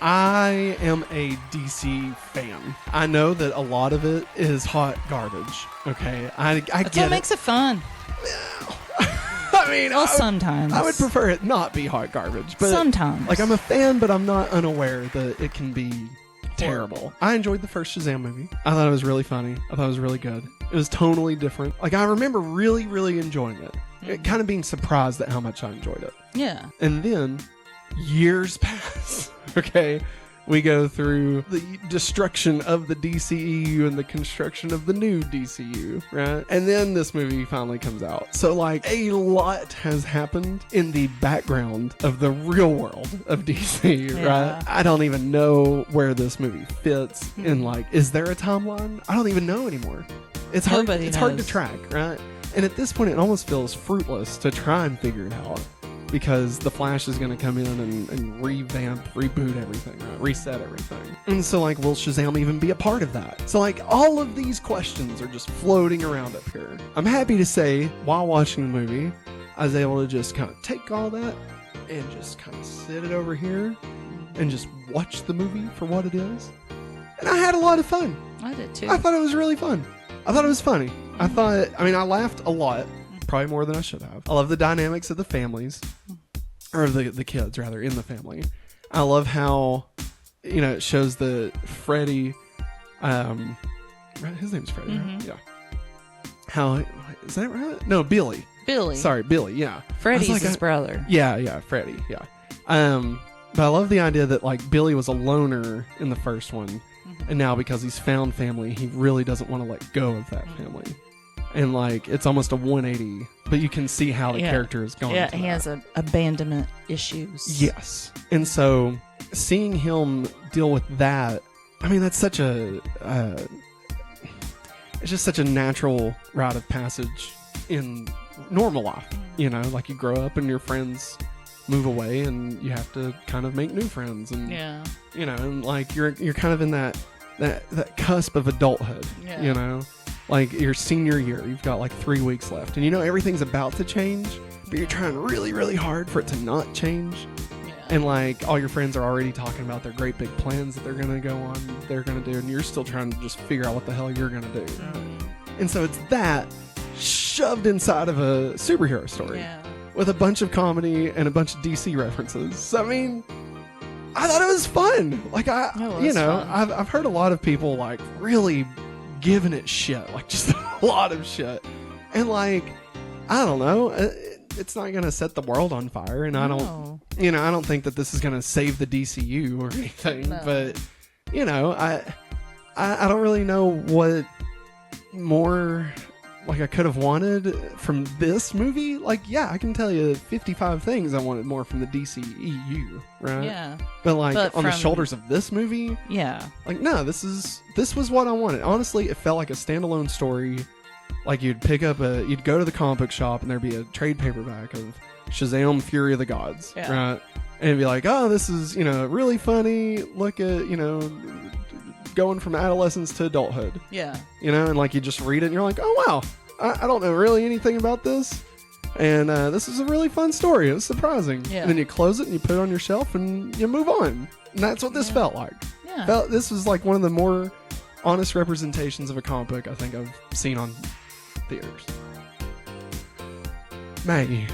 I am a DC fan. I know that a lot of it is hot garbage. Okay, I That's get what makes it fun. I mean, Well, sometimes. I would prefer it not be hot garbage, but Sometimes. like, I'm a fan, but I'm not unaware that it can be terrible. I enjoyed the first Shazam movie. I thought it was really funny. I thought it was really good. It was tonally different. Like, I remember really, really enjoying it. Kind of being surprised at how much I enjoyed it. Yeah. And then years pass. Okay. We go through the destruction of the DCEU and the construction of the new DCU, right? And then this movie finally comes out. So, like, a lot has happened in the background of the real world of DC, right? I don't even know where this movie fits in, like, is there a timeline? I don't even know anymore. It's hard. It's hard to track, right? And at this point, it almost feels fruitless to try and figure it out, because the Flash is going to come in and revamp, reboot everything, right? Reset everything. And so, like, will Shazam even be a part of that? So, like, all of these questions are just floating around up here. I'm happy to say, while watching the movie, I was able to just kind of take all that and just kind of sit it over here and just watch the movie for what it is. And I had a lot of fun. I did too. I thought it was really fun. I thought it was funny. I laughed a lot. Probably more than I should have. I love the dynamics of the families, or the kids rather, in the family. I love how, it shows the Freddy, his name's Freddy, right? Yeah. How, is that right? No, Billy. Sorry, Billy, yeah. Freddy's his brother. Yeah, Freddy, yeah. But I love the idea that, like, Billy was a loner in the first one, and now because he's found family, he really doesn't want to let go of that family. And, like, it's almost a 180, but you can see how the character is going. Yeah, he has abandonment issues. Yes. And so seeing him deal with that, I mean, that's such it's just such a natural rite of passage in normal life. Like, you grow up and your friends move away and you have to kind of make new friends. And, and, like, you're kind of in that cusp of adulthood, Like, your senior year, you've got like 3 weeks left, and everything's about to change, but you're trying really, really hard for it to not change. And, like, all your friends are already talking about their great big plans that they're going to go on, they're going to do, and you're still trying to just figure out what the hell you're going to do. And so it's that shoved inside of a superhero story with a bunch of comedy and a bunch of DC references. So, I mean, I thought it was fun. Like, I've heard a lot of people, like, really giving it shit, like, just a lot of shit, and, like, I don't know, it's not gonna set the world on fire, and I don't think that this is gonna save the DCU or anything, but I don't really know what more, like, I could have wanted from this movie. Like, I can tell you 55 things I wanted more from the DCEU, right? Yeah. But, like, on the shoulders of this movie, like, no, this was what I wanted. Honestly, it felt like a standalone story. Like, you'd go to the comic book shop and there'd be a trade paperback of Shazam: Fury of the Gods, right? And it'd be like, oh, this is, really funny. Look at, going from adolescence to adulthood. Yeah. And, like, you just read it and you're like, oh, wow, I don't know really anything about this. And this is a really fun story. It was surprising. Yeah. And then you close it and you put it on your shelf and you move on. And that's what this felt like. Yeah. This was like one of the more honest representations of a comic book I think I've seen on theaters. Maggie,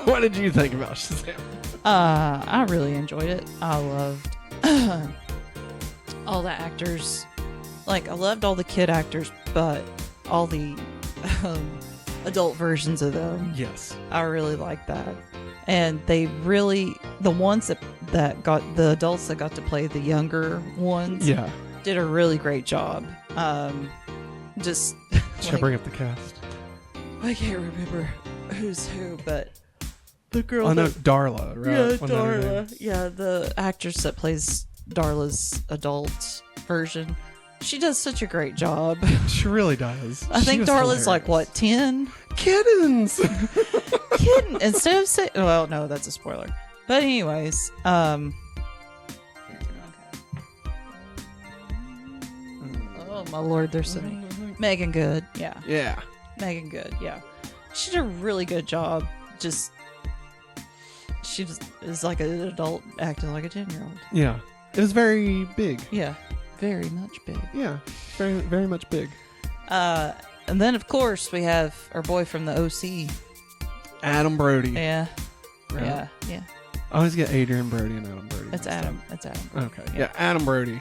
what did you think about Shazam? I really enjoyed it. I loved all the actors. Like, I loved all the kid actors, but all the adult versions of them. Yes. I really liked that. And they really, the ones that got, the adults that got to play the younger ones, did a really great job. Just should I bring up the cast? I can't remember who's who, but the girl. I know Darla, right? Yeah, Darla. Yeah, the actress that plays Darla's adult version. She does such a great job. She really does. I think Darla's hilarious. Like, what, 10? Kittens! Kitten. Instead of saying... Well, no, that's a spoiler. But anyways, okay. Oh, my Lord, there's so many. Megan Good, yeah. Megan Good, yeah. She did a really good job. Just... she just is like an adult acting like a 10-year-old. Yeah. It was very big. Yeah. Very much big. Yeah. Very, very much big. And then, of course, we have our boy from the OC. Adam Brody. Yeah. Right? Yeah. I always get Adrian Brody and Adam Brody. It's Adam. It's Adam Brody. Okay. Yeah, Adam Brody.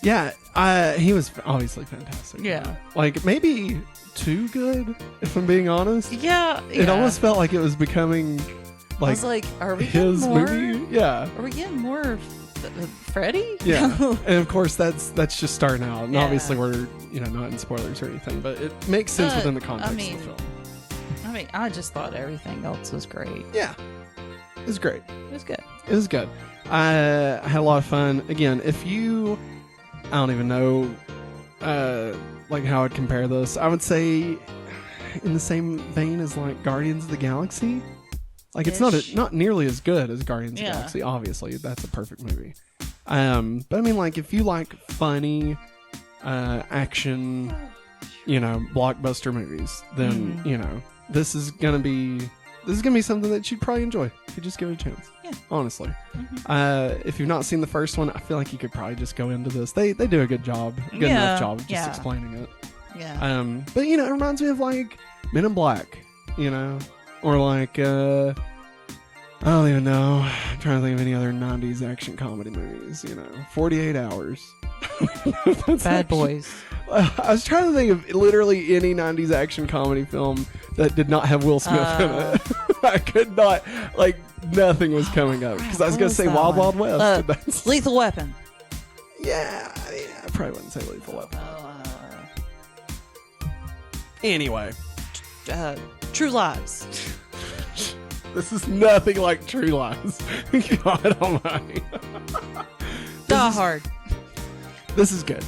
Yeah, he was obviously fantastic. Yeah. Like, maybe too good, if I'm being honest. Yeah. It almost felt like it was becoming, like, I was like, are we his getting more? movie. Yeah. Are we getting more of Freddy? Yeah. And of course, that's just starting out. And Yeah. obviously, we're not in spoilers or anything, but it makes sense within the context of the film. I just thought everything else was great. Yeah. It was great. It was good. It was good. I had a lot of fun. Again, if you, I don't even know, like how I'd compare this. I would say in the same vein as like Guardians of the Galaxy. Like it's not nearly as good as Guardians of the Galaxy. Obviously, that's a perfect movie. But I mean, like if you like funny, action, blockbuster movies, then this is gonna be something that you'd probably enjoy if you just give it a chance. Yeah. Honestly. If you've not seen the first one, I feel like you could probably just go into this. They do a good enough job of just explaining it. Yeah. But it reminds me of like Men in Black, or like I don't even know. I'm trying to think of any other 90s action comedy movies, 48 Hours. Bad Boys. I was trying to think of literally any 90s action comedy film that did not have Will Smith in it. I could not, nothing was coming up. Because I was going to say Wild Wild West. That's... Lethal Weapon. Yeah, I probably wouldn't say Lethal Weapon. Anyway. True Lies. This is nothing like True Lies. God almighty. Die Hard. This is good.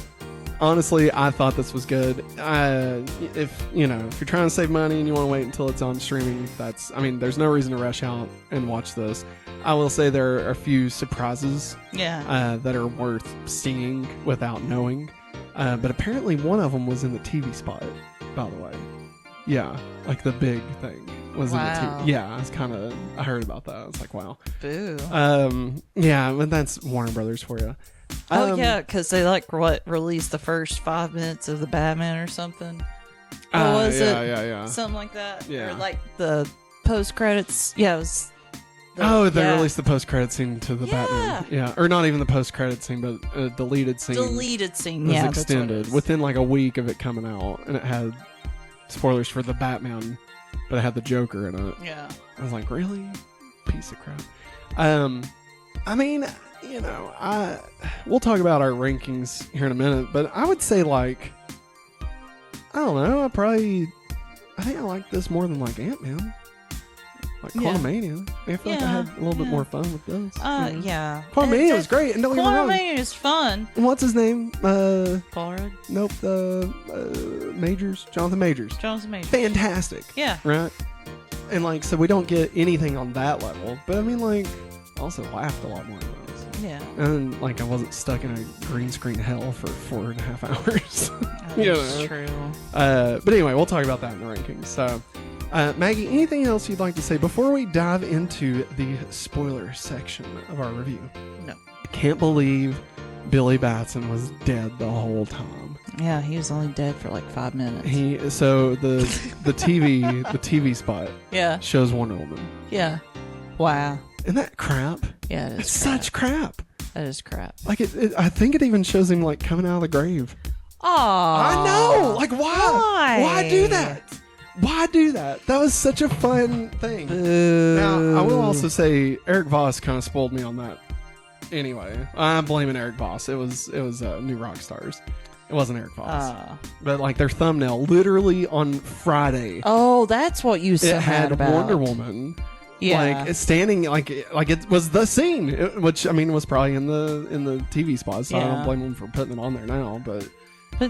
Honestly, I thought this was good. If you're trying to save money and you want to wait until it's on streaming, there's no reason to rush out and watch this. I will say there are a few surprises that are worth seeing without knowing. But apparently one of them was in the TV spot, by the way. Yeah, like the big thing was in the TV. Yeah, I heard about that. I was like, wow. Boo. Yeah, but that's Warner Brothers for you. Because they released the first 5 minutes of the Batman or something. What was it? Yeah. Something like that. Yeah. Or like the post credits. Yeah, it was. They released the post credit scene to the Batman. Yeah, or not even the post credit scene, but a deleted scene. Was extended within like a week of it coming out, and it had spoilers for the Batman, but it had the Joker in it. Yeah. I was like, really? Piece of crap. We'll talk about our rankings here in a minute, but I would say I don't know, I think I like this more than like Ant-Man. Like Quantumania. I feel like I had a little bit more fun with this. Yeah. Quantumania was great, and don't get me wrong. Quantumania is fun. And what's his name? Paul Rudd? Nope, Majors. Jonathan Majors. Fantastic. Yeah. Right? And so we don't get anything on that level, but I also laughed a lot more than those. Yeah. And I wasn't stuck in a green screen hell for 4.5 hours. That's true. But anyway, we'll talk about that in the rankings. So, Maggie, anything else you'd like to say before we dive into the spoiler section of our review? No. I can't believe Billy Batson was dead the whole time. Yeah, he was only dead for 5 minutes. The TV spot shows Wonder Woman. Yeah. Wow. Isn't that crap? Yeah, it is. It's such crap. That is crap. I think it even shows him coming out of the grave. Oh, I know. Why? Why do that? Why do that? That was such a fun thing. Boo. Now, I will also say Eric Voss kind of spoiled me on that. Anyway, I'm blaming Eric Voss. It was New Rockstars. It wasn't Eric Voss. But their thumbnail, literally on Friday. Oh, that's what you said. It had about Wonder Woman. Yeah. It's standing it was the scene, which was probably in the TV spot. So I don't blame them for putting it on there now. But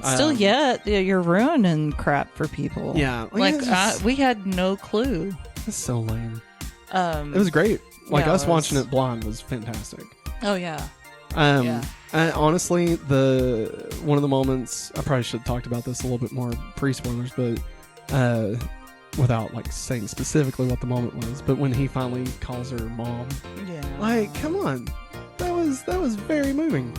still, you're ruining crap for people. Yeah, we had no clue. It's so lame. It was great. Us watching it blind was fantastic. Oh yeah. Honestly, one of the moments, I probably should have talked about this a little bit more pre-spoilers, but without like saying specifically what the moment was, but when he finally calls her mom, like, come on, that was very moving.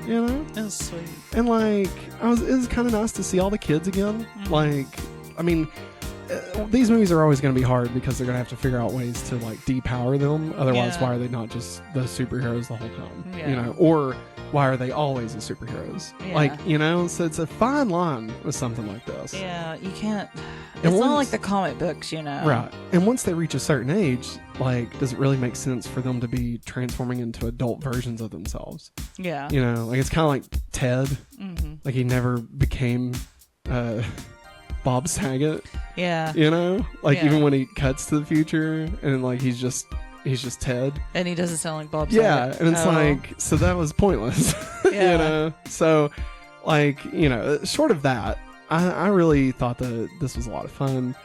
You know, it was sweet. And like, it was kind of nice to see all the kids again. Like, I mean, these movies are always going to be hard because they're going to have to figure out ways to like depower them. Otherwise, why are they not just the superheroes the whole time? You know, or why are they always the superheroes? Like, you know, so it's a fine line with something like this. Yeah, you can't. It's not like the comic books, you know. Right. And once they reach a certain age, like, does it really make sense for them to be transforming into adult versions of themselves? Yeah. You know, like, it's kind of like Ted. Like, he never became Bob Saget. Yeah. You know? Like, even when he cuts to the future and, like, he's just Ted. And he doesn't sound like Bob Saget. Yeah. And it's like, so that was pointless. You know? So, like, you know, short of that, I really thought that this was a lot of fun.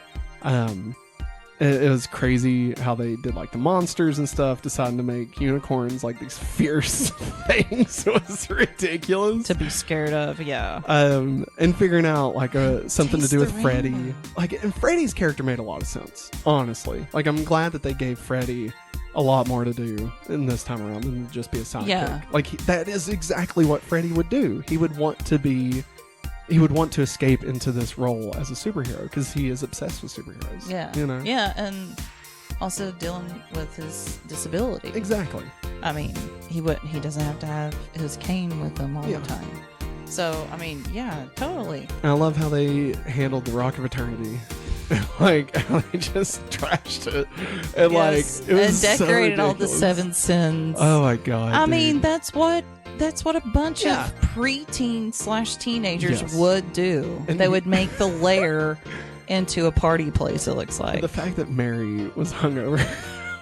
It was crazy how they did like the monsters and stuff, deciding to make unicorns like these fierce things. It was ridiculous to be scared of. And figuring out like something to do with Freddy. Rainbow. Like, and Freddy's character made a lot of sense, honestly. Like, I'm glad that they gave Freddy a lot more to do in this time around than just be a sidekick. Like, that is exactly what Freddy would do. He would want to escape into this role as a superhero because he is obsessed with superheroes. You know? Yeah, and also dealing with his disability. Exactly. I mean, he doesn't have to have his cane with him all the time. So, I mean, yeah, totally. And I love how they handled the Rock of Eternity. Like, how they just trashed it. And like, it was and decorated so all the 7 sins. Oh my god. I mean, that's what a bunch of preteen/teenagers would do. And they would make the lair into a party place, it looks like. The fact that Mary was hungover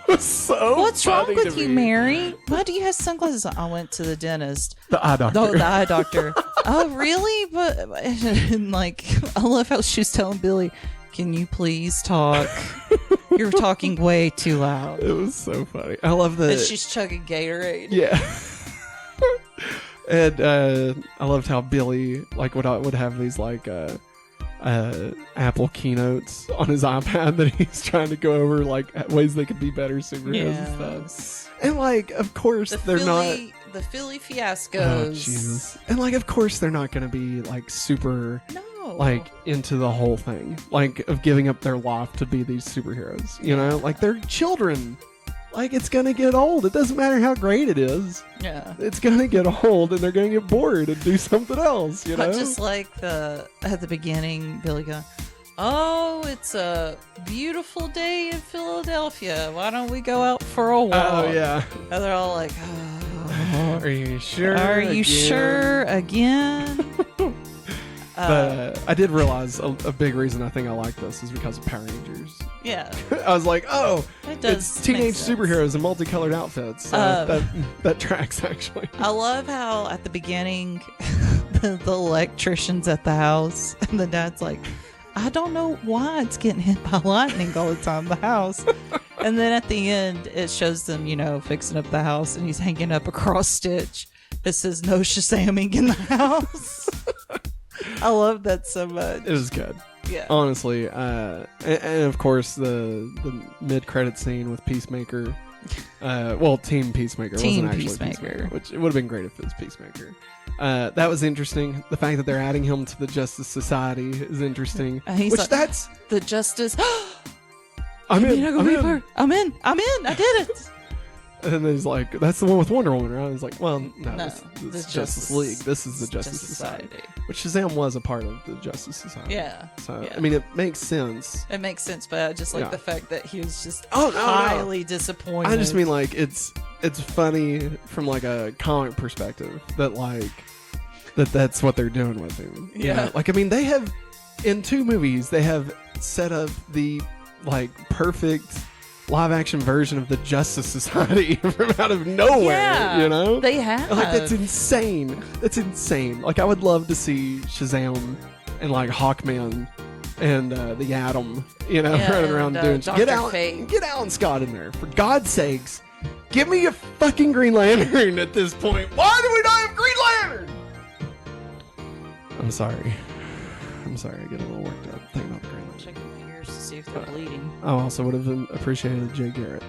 was so What's wrong funny with to you, me. Mary? Why do you have sunglasses on? I went to the dentist. The eye doctor. Oh, the eye doctor. Oh, really? But and like, I love how she was telling Billy, can you please talk? You're talking way too loud. It was so funny. I love that. And she's chugging Gatorade. Yeah. And I loved how Billy like would have these like Apple keynotes on his iPad that he's trying to go over like ways they could be better superheroes and stuff. And like, of course, they're not the Philly fiascos. Oh Jesus! And like, of course, they're not going to be like super like into the whole thing, like of giving up their life to be these superheroes. You know, like they're children. Like, it's gonna get old. It doesn't matter how great it is. Yeah. It's gonna get old, and they're gonna get bored and do something else, you know? I just like at the beginning, Billy going, oh, it's a beautiful day in Philadelphia. Why don't we go out for a walk? Oh, yeah. And they're all like, oh. Are you sure? Are you sure again? But I did realize a big reason I think I like this is because of Power Rangers. Yeah. I was like, oh, it's teenage superheroes in multicolored outfits. That tracks, actually. I love how at the beginning, the electrician's at the house, and the dad's like, I don't know why it's getting hit by lightning all the time, the house. And then at the end, it shows them, you know, fixing up the house, and he's hanging up a cross stitch that says no Shazamming in the house. I love that so much. It was good. Yeah. Honestly. And of course, the mid-credit scene with Peacemaker. Team Peacemaker wasn't actually Peacemaker, which it would have been great if it was Peacemaker. That was interesting. The fact that they're adding him to the Justice Society is interesting. That's the Justice. I'm in. I did it. And then he's like, that's the one with Wonder Woman, right? He's like, well, no, this is Justice League. This is the Justice Society. Which Shazam was a part of the Justice Society. Yeah. So, I mean, it makes sense. It makes sense, but I just like the fact that he was just highly disappointed. I just mean, like, it's funny from, like, a comic perspective that, like, that's what they're doing with him. Yeah. You know? Like, I mean, they have, in 2 movies, they have set up the, like, perfect live action version of the Justice Society from out of nowhere, you know? They have. Like, that's insane. That's insane. Like, I would love to see Shazam and, like, Hawkman and the Atom, you know, running around doing Dr. Get Alan Scott in there. For God's sakes, give me a fucking Green Lantern at this point. Why do we not have Green Lantern? I'm sorry. I'm sorry, I get a little worked up thinking about the Green Lantern. Checking my ears to see if they're bleeding. I also would have appreciated Jay Garrett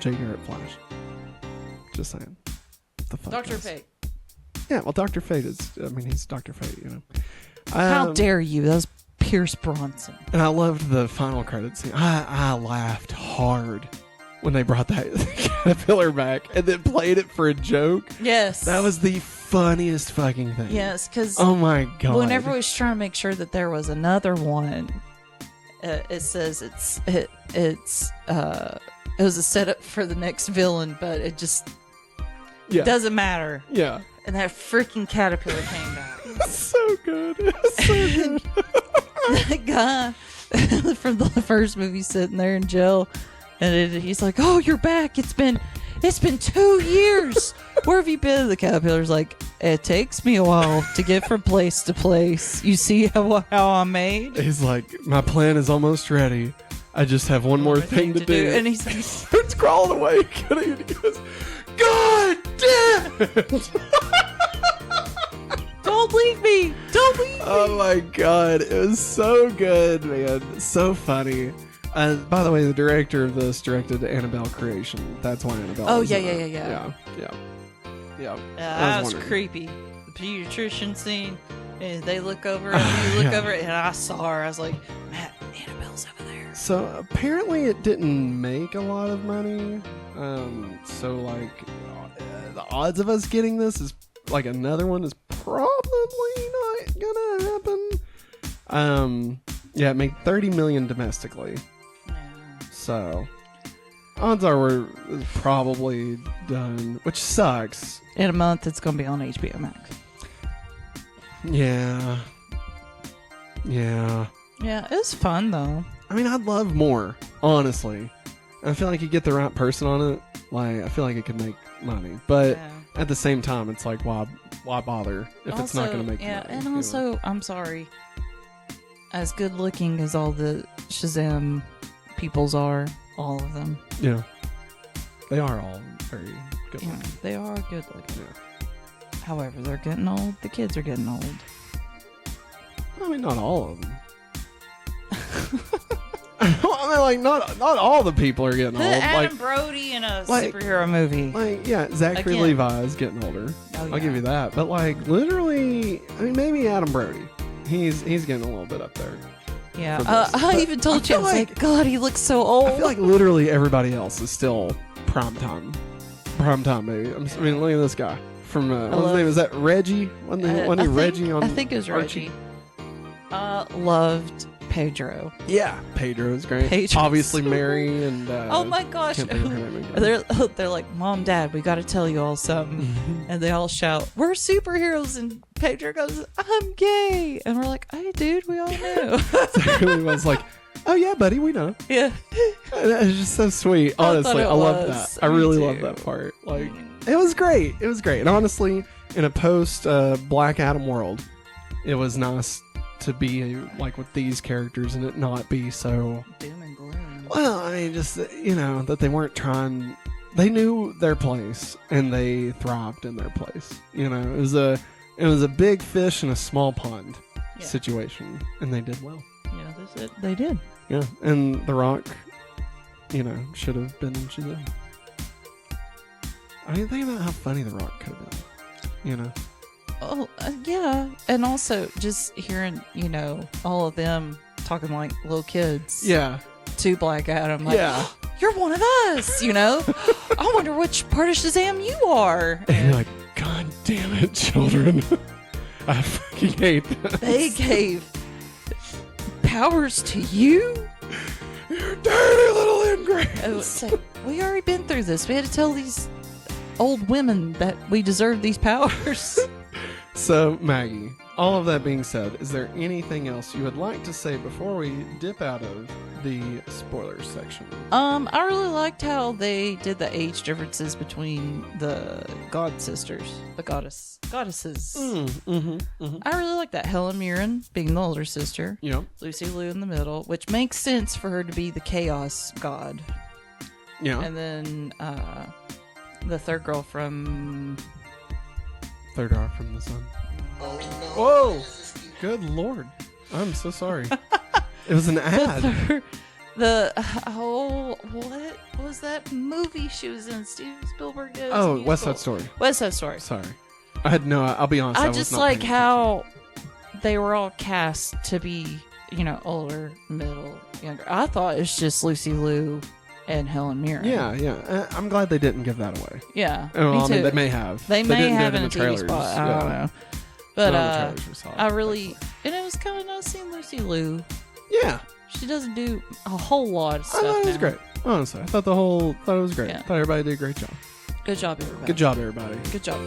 Flash. Just saying. The fuck Dr. is? Fate. Yeah, well, Dr. Fate is, he's Dr. Fate, you know. How dare you? That was Pierce Bronson. And I loved the final credits scene. I laughed hard when they brought that caterpillar back and then played it for a joke. Yes. That was the funniest fucking thing. Yes, because oh my god, whenever we was trying to make sure that there was another one, it says it was a setup for the next villain, but it just doesn't matter. Yeah. And that freaking caterpillar came back. So good. It's so good. That guy from the first movie sitting there in jail, and he's like, "Oh, you're back. It's been 2 years. Where have you been?" The caterpillar's like, "It takes me a while to get from place to place. You see how I'm made?" He's like, "My plan is almost ready. I just have one more thing to do." And he's like, starts crawling away. And he goes, "God damn it!" Don't leave me! Don't leave me! Oh my god, it was so good, man. So funny. By the way, the director of this directed Annabelle Creation. That's why Annabelle. Oh, was yeah. That was creepy. The pediatrician scene, and they look over, and you look over, and I saw her. I was like, Matt, Annabelle's over there. So apparently it didn't make a lot of money. So like the odds of us getting this is like another one is probably not gonna happen. Yeah, it made $30 million domestically. Yeah. So odds are we're probably done, which sucks. In a month, it's gonna be on HBO Max. Yeah. Yeah, it was fun though. I mean, I'd love more, honestly. I feel like you get the right person on it. Like, I feel like it could make money, but at the same time, it's like, why bother if it's not going to make money? And also, I'm sorry. As good looking as all the Shazam peoples are, all of them. Yeah, they are all very good looking. Yeah, they are good looking. Yeah. However, they're getting old. The kids are getting old. I mean, not all of them. I mean, like, not all the people are getting old. Adam Brody in a superhero movie. Like, yeah, Zachary Levi is getting older. Oh, yeah. I'll give you that. But like, literally, I mean, maybe Adam Brody. He's getting a little bit up there. Yeah, I even told you, I was like, God, he looks so old. I feel like literally everybody else is still prime time, baby. I mean, look at this guy from what's his name? Is that Reggie? Reggie on? I think it was Reggie. Loved Pedro. Yeah, Pedro is great. Pedro's obviously Mary and oh my gosh, they're like, Mom, Dad, we got to tell you all something. And they all shout, "We're superheroes!" And Pedro goes, "I'm gay," and we're like, "Hey, dude, we all knew." Zachary was like, "Oh yeah, buddy, we know." Yeah, it's just so sweet. Honestly, I love that. I really love that part. Like, it was great. It was great. And honestly, in a post Black Adam world, it was nice to be like with these characters and it not be so doom and gloom. Well, I mean, just that they weren't trying. They knew their place and they thrived in their place. It was a big fish in a small pond situation, and they did well. Yeah, they did. Yeah, and The Rock, should have been in Shazam. I mean, think about how funny The Rock could have been. Oh, yeah. And also just hearing, all of them talking like little kids. Yeah. To Black Adam. Like, oh, you're one of us, I wonder which part of Shazam you are. And you're like, God damn it, children. I fucking hate this. They gave powers to you? You dirty little ingrates. We already been through this. We had to tell these old women that we deserve these powers. So, Maggie, all of that being said, is there anything else you would like to say before we dip out of the spoilers section? I really liked how they did the age differences between the god sisters, the goddesses. I really like that. Helen Mirren being the older sister. Yeah. Lucy Liu in the middle, which makes sense for her to be the chaos god. Yeah. And then the third girl from... Third Eye from the Sun. Oh, no. Whoa! Good Lord. I'm so sorry. It was an ad. What was that movie she was in? Steven Spielberg. West Side Story. West Side Story. Sorry. I'll be honest. I just like how they were all cast to be, older, middle, younger. I thought it's just Lucy Liu and Helen Mirren. Yeah. I'm glad they didn't give that away. Yeah, me too. I mean, they may have. They may didn't have do it in the a TV trailers. spot. I don't know. But and it was kind of nice seeing Lucy Liu. Yeah. She doesn't do a whole lot of stuff. I thought it was great. Honestly, I thought it was great. Yeah. I thought everybody did a great job. Good job, everybody. Good job, everybody. Good job.